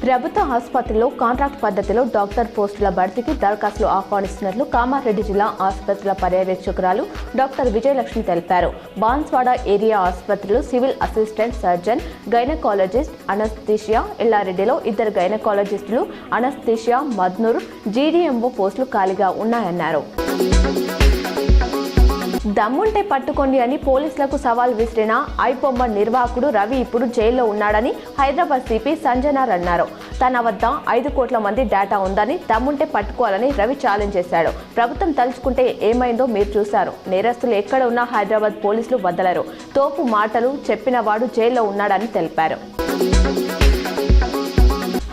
ప్రభుత్వ ఆసుపత్రిలో కాంట్రాక్ట్ పద్ధతిలో డాక్టర్ పోస్టుల భర్తీకి దరఖాస్తులు ఆహ్వానిస్తున్నట్లు కామారెడ్డి జిల్లా ఆసుపత్రుల పర్యవేక్షకురాలు డాక్టర్ విజయలక్ష్మి తెలిపారు. బాన్స్వాడ ఏరియా ఆసుపత్రిలో civil assistant surgeon, gynaecologist, anaesthesia, ఎల్లారెడ్డిలో 2 గైనకాలజిస్టులు, అనస్థీషియా, మద్నూర్, జీడీఎంఓ పోస్టులు ఖాళీగా ఉన్నాయన్నారు. దమ్ముంటే పట్టుకోండి అని పోలీసులకు సవాల్ విసిరిన ఐబొమ్మ నిర్వాహకుడు రవి ఇప్పుడు జైల్లో ఉన్నాడని హైదరాబాద్ సిపి సంజనార్ అన్నారు. తన వద్ద 5 కోట్ల మంది డేటా ఉందని, దమ్ముంటే పట్టుకోవాలని రవి ఛాలెంజ్ చేశాడు. ప్రభుత్వం తలుచుకుంటే ఏమైందో మీరు చూశారు. నేరస్తులు ఎక్కడ ఉన్నా హైదరాబాద్ పోలీసులు వదలరు. తోపు మాటలు చెప్పిన వాడు జైల్లో ఉన్నాడని తెలిపారు.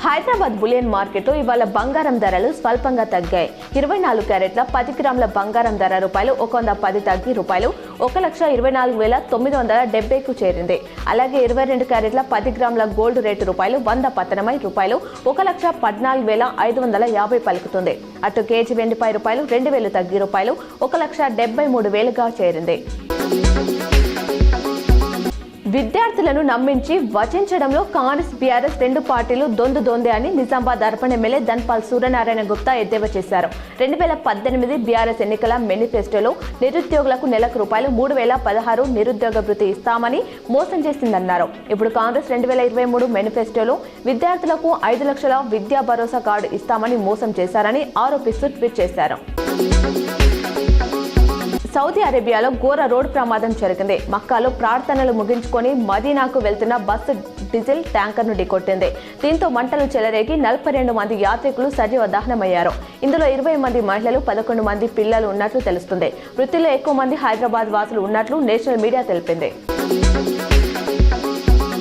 హైదరాబాద్ బులియన్ మార్కెట్లో ఇవాళ బంగారం ధరలు స్వల్పంగా తగ్గాయి. 24 క్యారెట్ల 10 గ్రాముల బంగారం ధర ₹110 తగ్గి ₹1,24,970కు చేరింది. అలాగే 22 క్యారెట్ల 10 గ్రాముల గోల్డ్ రేటు ₹100 పతనమై ₹1,14,550 పలుకుతుంది. అటు కేజీ వెండిపై ₹2,000 తగ్గి ₹1,73,000గా చేరింది. విద్యార్థులను నమ్మించి వచించడంలో కాంగ్రెస్, బీఆర్ఎస్ 2 పార్టీలు దొందే అని నిజామాబాద్ అర్బన్ ఎమ్మెల్యే ధన్పాల్ సూర్యనారాయణ గుప్తా ఎద్దేవా చేశారు. 2018 బీఆర్ఎస్ ఎన్నికల మేనిఫెస్టోలో నిరుద్యోగులకు నెలకు ₹3,016 నిరుద్యోగ భృతి ఇస్తామని మోసం చేసిందన్నారు. ఇప్పుడు కాంగ్రెస్ 2023 మేనిఫెస్టోలో విద్యార్థులకు 5 లక్షల విద్యా భరోసా కార్డు ఇస్తామని మోసం చేశారని ఆరోపిస్తూ ట్వీట్ చేశారు. సౌదీ అరేబియాలో ఘోర రోడ్డు ప్రమాదం జరిగింది. మక్కాలో ప్రార్థనలు ముగించుకొని మదీనాకు వెళ్తున్న బస్సు డీజిల్ ట్యాంకర్ను ఢీకొట్టింది. దీంతో మంటలు చెలరేగి 42 మంది యాత్రికులు సజీవ దహనమయ్యారు. ఇందులో 20 మంది మహిళలు, 11 మంది పిల్లలు ఉన్నట్లు తెలుస్తుంది. మృతుల్లో ఎక్కువ మంది హైదరాబాద్ వాసులు ఉన్నట్లు నేషనల్ మీడియా తెలిపింది.